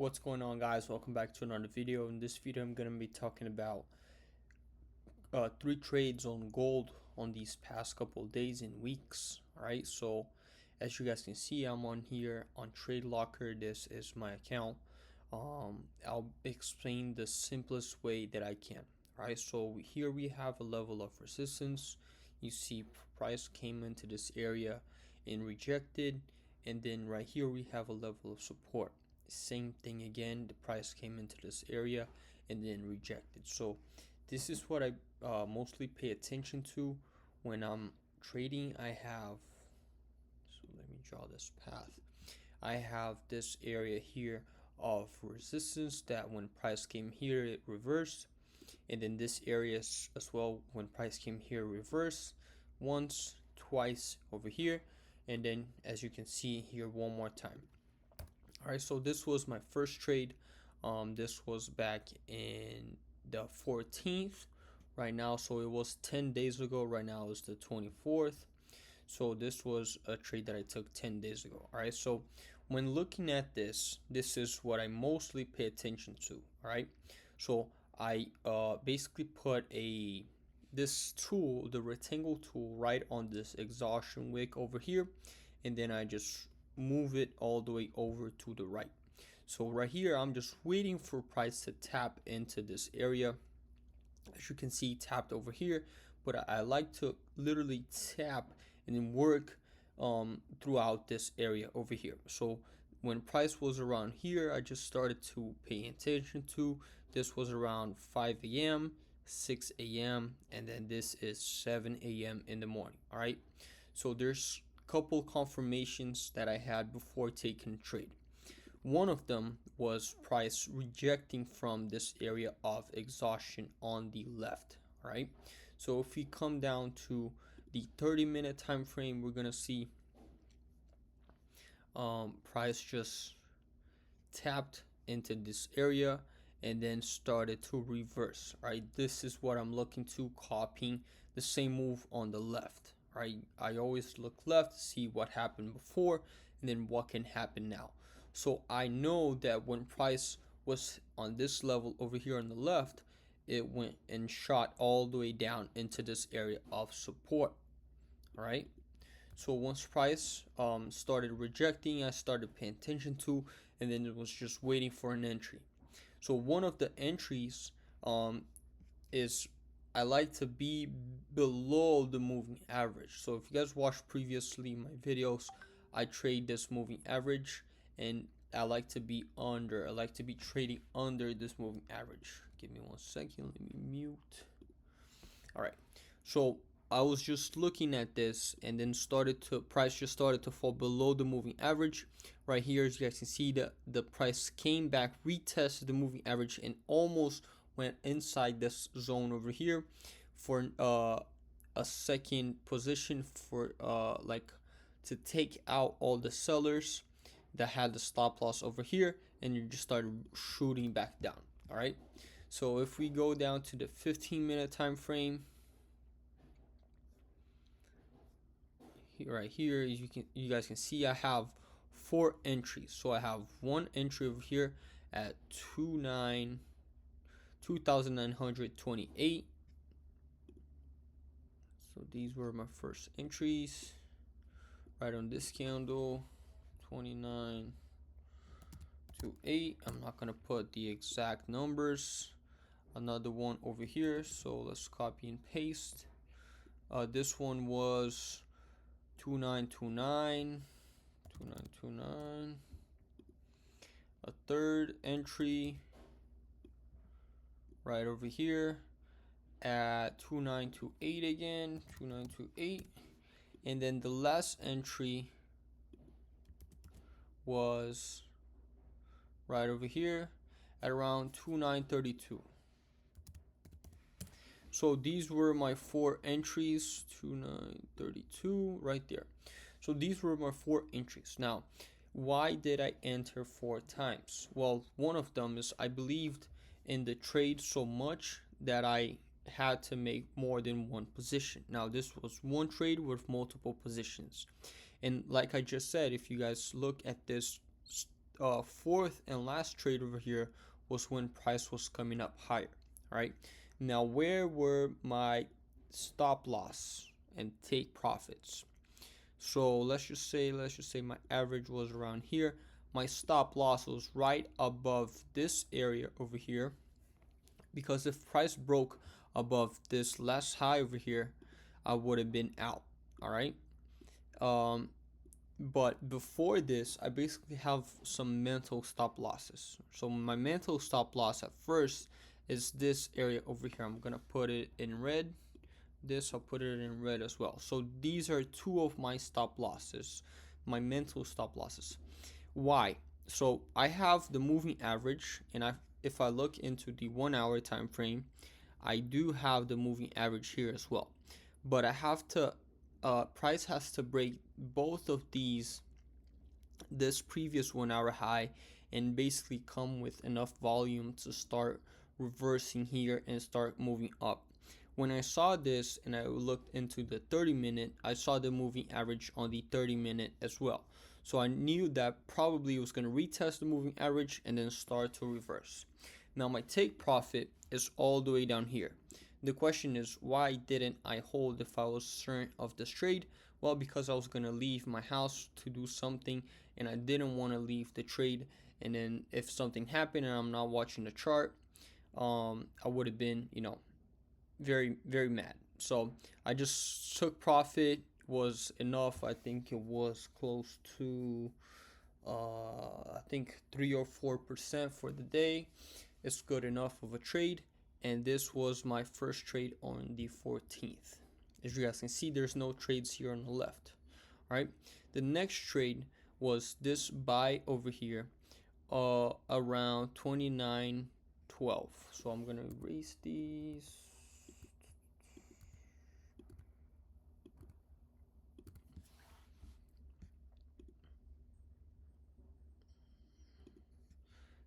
What's going on, guys? Welcome back to another video. In this video I'm going to be talking about 3 trades on gold on these past couple of days and weeks. Alright, so as you guys can see, I'm on here on Trade Locker. This is my account. I'll explain the simplest way that I can. Alright, so here we have a level of resistance. You see price came into this area and rejected, and then right here we have a level of support. Same thing again, the price came into this area and then rejected. So this is what I mostly pay attention to when I'm trading. So let me draw this path. I have this area here of resistance that when price came here it reversed, and then this area as well, when price came here reversed once, twice over here, and then as you can see here one more time. Alright, so this was my first trade. This was back in the 14th right now, so it was 10 days ago. Right now is the 24th. So this was a trade that I took 10 days ago. Alright, so when looking at this is what I mostly pay attention to. Alright, so I basically put this tool, the rectangle tool, right on this exhaustion wick over here, and then I just move it all the way over to the right. So right here I'm just waiting for price to tap into this area. As you can see, tapped over here, but I like to literally tap and then work throughout this area over here. So when price was around here, I just started to pay attention to. This was around 5 a.m., 6 a.m., and then this is 7 a.m. in the morning. All right, so there's couple confirmations that I had before taking trade. One of them was price rejecting from this area of exhaustion on the left. All right, so if we come down to the 30-minute time frame, we're gonna see price just tapped into this area and then started to reverse. Right, this is what I'm looking to, copying the same move on the left. Right, I always look left to see what happened before and then what can happen now. So I know that when price was on this level over here on the left, it went and shot all the way down into this area of support. All right, so once price started rejecting, I started paying attention to, and then it was just waiting for an entry. So one of the entries is I like to be below the moving average. So if you guys watched previously my videos, I trade this moving average, and I like to be under. I like to be trading under this moving average. Give me 1 second. Let me mute. All right. So I was just looking at this, and then price just started to fall below the moving average. Right here, as you guys can see, the price came back, retested the moving average, and almost went inside this zone over here for a second position for like to take out all the sellers that had the stop loss over here, and you just started shooting back down. All right, so if we go down to the 15-minute time frame, right here, as you guys can see, I have 4 entries. So I have one entry over here at 2,928. So these were my first entries right on this candle, 2928. I'm not gonna put the exact numbers. Another one over here, so let's copy and paste. This one was 2929. A third entry right over here at 2928 again, 2928, and then the last entry was right over here at around 2932. So these were my 4 entries, 2932 right there. So these were my 4 entries. Now, why did I enter 4 times? Well, one of them is I believed in the trade so much that I had to make more than one position. Now, this was one trade with multiple positions. And like I just said, if you guys look at this fourth and last trade over here was when price was coming up higher. All right, now where were my stop loss and take profits? So let's just say my average was around here. My stop loss was right above this area over here, because if price broke above this last high over here, I would have been out. All right. um but before this, I basically have some mental stop losses. So my mental stop loss at first is this area over here. I'm gonna put it in red. This, I'll put it in red as well. So these are two of my stop losses, my mental stop losses. Why? So I have the moving average, and if I look into the 1 hour time frame, I do have the moving average here as well. But I have to price has to break both of these, this previous 1 hour high, and basically come with enough volume to start reversing here and start moving up. When I saw this and I looked into the 30-minute, I saw the moving average on the 30-minute as well. So I knew that probably it was going to retest the moving average and then start to reverse. Now my take profit is all the way down here. The question is, why didn't I hold if I was certain of this trade? Well, because I was going to leave my house to do something, and I didn't want to leave the trade. And then if something happened and I'm not watching the chart, I would have been, very, very mad. So I just took profit. Was enough. I think it was close to, I think 3 or 4% for the day. It's good enough of a trade. And this was my first trade on the 14th. As you guys can see, there's no trades here on the left. All right. The next trade was this buy over here, around 29.12. So I'm gonna erase these.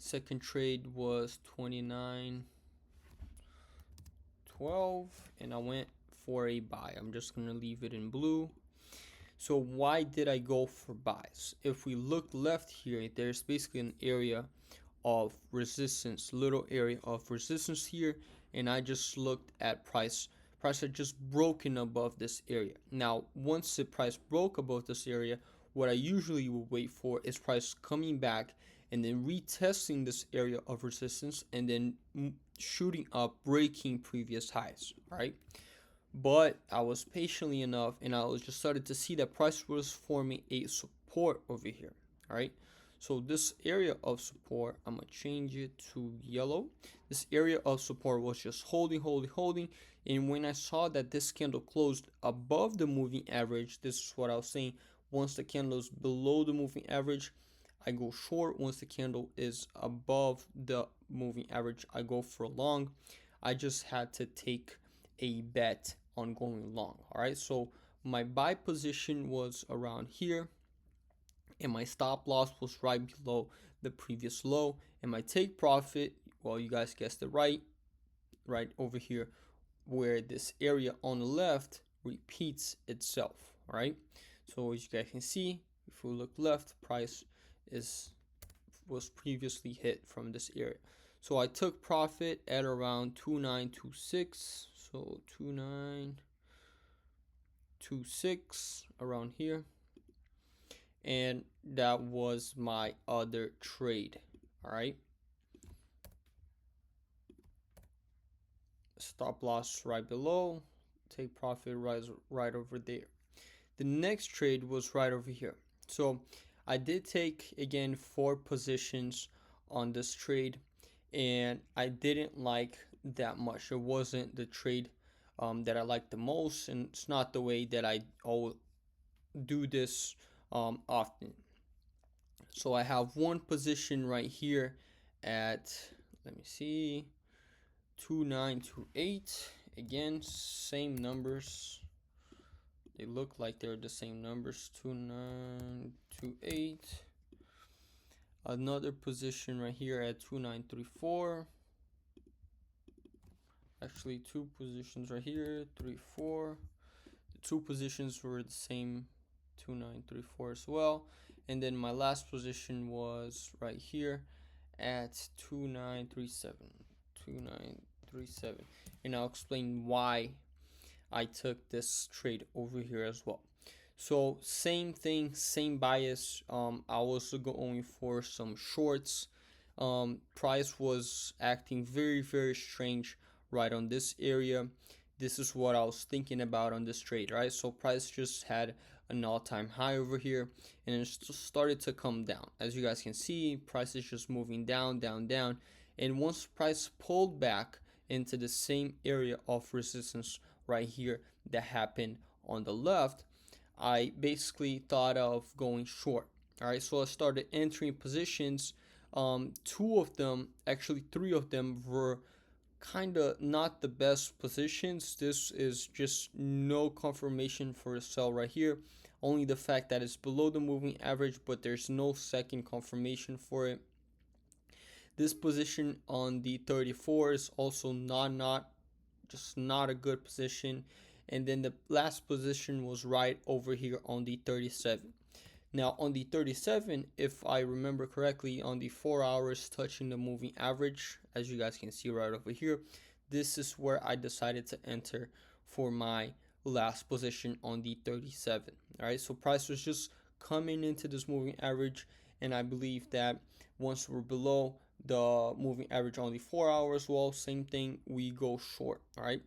Second trade was 29.12, and I went for a buy. I'm just gonna leave it in blue. So why did I go for buys? If we look left here, there's basically an area of resistance, little area of resistance here, and I just looked at price. Price had just broken above this area. Now, once the price broke above this area, what I usually will wait for is price coming back and then retesting this area of resistance and then shooting up, breaking previous highs, right? But I was patiently enough, and I was just started to see that price was forming a support over here. All right, so this area of support, I'm gonna change it to yellow. This area of support was just holding, and when I saw that this candle closed above the moving average, this is what I was saying. Once the candle is below the moving average, I go short. Once the candle is above the moving average, I go for long. I just had to take a bet on going long. All right, so my buy position was around here, and my stop loss was right below the previous low, and my take profit, well, you guys guessed it right over here, where this area on the left repeats itself. All right, so as you guys can see, if we look left, price was previously hit from this area. So I took profit at around 2926. So 2926 around here. And that was my other trade. All right. Stop loss right below. Take profit right over there. The next trade was right over here. So I did take, again, 4 positions on this trade, and I didn't like that much. It wasn't the trade that I liked the most, and it's not the way that I do this often. So I have one position right here at, let me see, 2928. Again, same numbers. They look like they're the same numbers. 2928. Another position right here at 2934. Actually, 2 positions right here, 34. The 2 positions were the same, 2934 as well. and then my last position was right here at 2937, and I'll explain why I took this trade over here as well. So same thing, same bias. I was going for some shorts. Price was acting very strange right on this area. This is what I was thinking about on this trade, right? So price just had an all-time high over here, and it started to come down. As you guys can see, price is just moving down, and once price pulled back into the same area of resistance right here that happened on the left, I basically thought of going short. All right, so I started entering positions. Two of them, actually three of them, were kind of not the best positions. This is just no confirmation for a sell right here. Only the fact that it's below the moving average, but there's no second confirmation for it. This position on the 34 is also not a good position. And then the last position was right over here on the 37. Now on the 37, if I remember correctly, on the 4 hours touching the moving average, as you guys can see right over here, this is where I decided to enter for my last position on the 37. All right, so price was just coming into this moving average, and I believe that once we're below the moving average on the 4 hours, well, same thing, we go short. All right,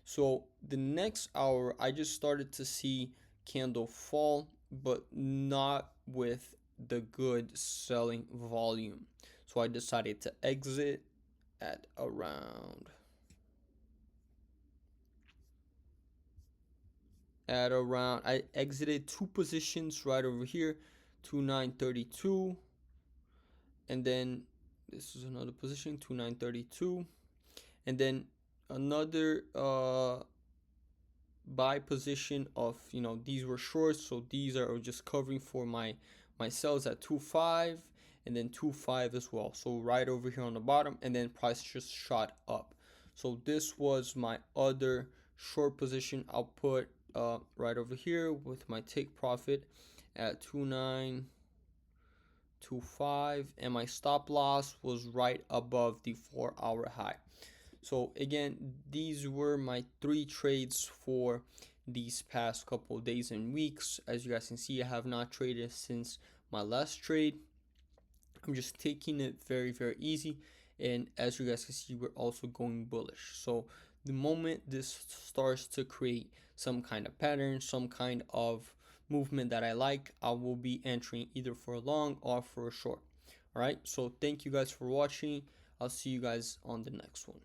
so the next hour I just started to see candle fall, but not with the good selling volume. So I decided to exit at around I exited two positions right over here, 2932, and then this is another position, 2932, and then another buy position of, these were shorts, so these are just covering for my sells at 2.5 and then 2.5 as well, so right over here on the bottom, and then price just shot up. So this was my other short position. I'll put right over here with my take profit at 2925, and my stop loss was right above the 4-hour high. So again, these were my 3 trades for these past couple days and weeks. As you guys can see, I have not traded since my last trade. I'm just taking it very easy, and as you guys can see, we're also going bullish. So the moment this starts to create some kind of pattern, some kind of movement that I like, I will be entering either for a long or for a short. All right, so thank you guys for watching. I'll see you guys on the next one.